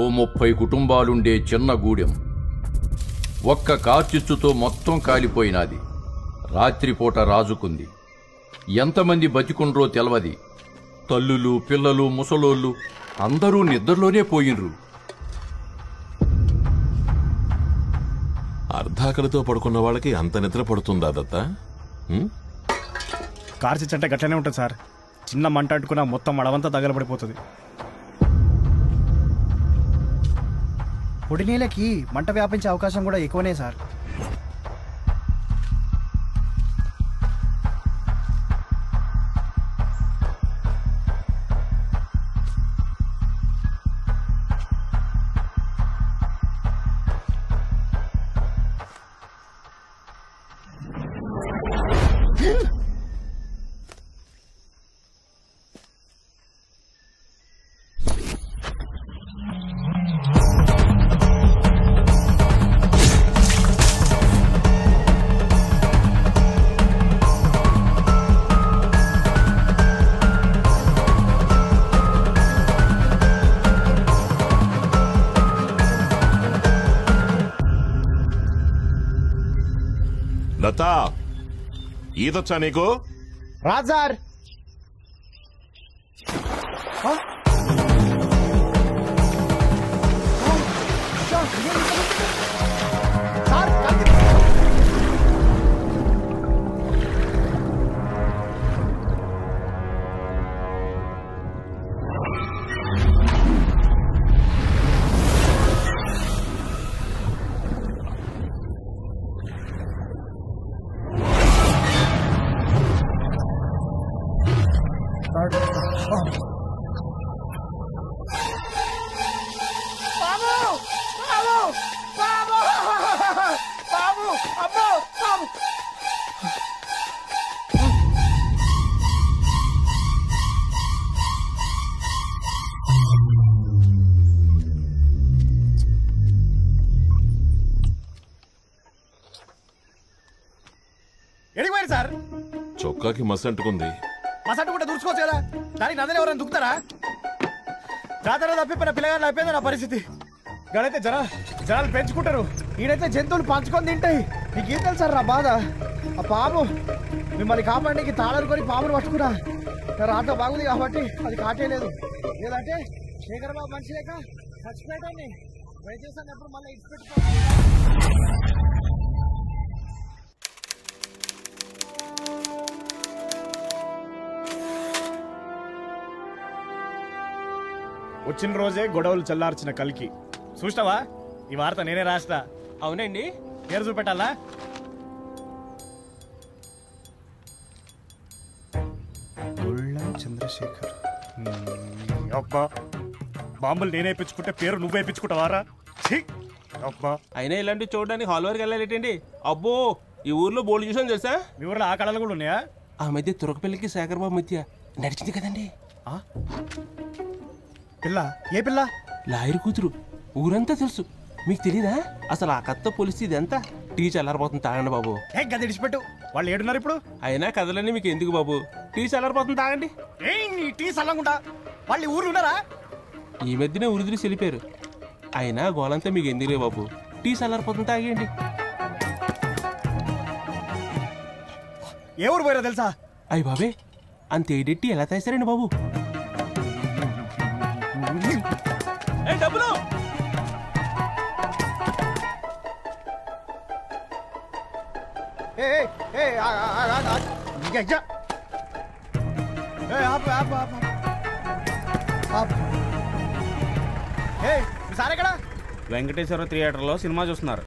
ఓ 30 కుటుంబాలుండే చిన్న గూడెం ఒక్క కార్చిచ్చుతో మొత్తం కాలిపోయినాది. రాత్రిపూట రాజుకుంది. ఎంతమంది బతికుండ్రో తెలవది. తల్లులు, పిల్లలు, ముసలోళ్ళు అందరూ నిద్రలోనే పోయినరు. అర్ధాకలితో పడుకున్న వాళ్ళకి అంత నిద్ర పడుతుందా దత్తా? కార్చిచ్చు అంటే గట్లనే ఉంటుంది సార్. చిన్న మంట అంటుకున్నా మొత్తం అడవంతా తగలబడిపోతుంది. పొడి నీళ్ళకి మంట వ్యాపించే అవకాశం కూడా ఎక్కువనే సార్. దత్తా, ఈదొచ్చా నీకు? రాజ్ సార్. ఎడిపోయారు సార్? చొక్కాకి మసి అంటుకుంది. మసట్టు కూడా దూర్చుకోవచ్చు కదా, దానికి నదిలో ఎవరైనా దుక్కుతారా? జాతర తప్పిపోయిన పిల్లగాళ్ళు అయిపోయింది నా పరిస్థితి. గడైతే జనాలు పెంచుకుంటారు, ఈడైతే జంతువులు పంచుకొని తింటాయి. నీకేం తెలుసారు నా బాధ? ఆ పాము మిమ్మల్ని కాపాడడానికి తాళరుకొని పామును పట్టుకున్నా. రాత బాగుంది కాబట్టి అది కాటేయలేదు. లేదంటే శేఖరబాబు మనిషి లేక చచ్చిపోయాన్ని వైద్యసాన్ని ఎప్పుడు మళ్ళీ ఇచ్చిపెట్టుకో. వచ్చిన రోజే గొడవలు చల్లార్చిన కల్కి చూస్తావా? ఈ వార్త నేనే రాస్తా. అవునండి, పేరు చూపెట్టాలా? చంద్రశేఖర్. అబ్బా, బాంబులు నేనే ఇప్పించుకుంటే పేరు నువ్వే ఇప్పించుకుంటావారా? అబ్బా, అయినా ఇలాంటివి చూడడానికి హాల్ వరకు వెళ్ళాలేటండి? అబ్బో, ఈ ఊర్లో బోల్డ్ చూసాను తెలుసా? మీ ఊర్లో ఆ కళలు కూడా ఉన్నాయా? ఆ మధ్య తురకపల్లికి శేఖరబాబు మధ్య నడిచింది కదండి పిల్ల. ఏ పిల్ల? లాయర్ కూతురు. ఊరంతా తెలుసు. మీకు తెలీదా? అసలు ఆ కత్త పోలిస్తే ఇదంతా టీ చల్లారిపోతుంది. తాగండి బాబు. గది ఇడిచిపెట్టు. వాళ్ళు ఏడున్నారు ఇప్పుడు? అయినా కథలన్నీ మీకు ఎందుకు బాబు? టీ చల్లారిపోతుంది, తాగండి. టీ చల్లకుండా వాళ్ళు ఊర్లు ఉన్నారా? ఈ మధ్యనే ఉరుదులు చెలిపారు. అయినా గోలంతా మీకు ఎందుకులే బాబు. టీ చల్లారిపోతుంది, తాగేయండి. ఏ ఊరు పోయారో తెలుసా? అయ్యి బాబే, అంత ఏడెట్టి ఎలా తాసారండి బాబు? డబ్బులు సార్ ఎక్కడ? వెంకటేశ్వర థియేటర్లో సినిమా చూస్తున్నారు.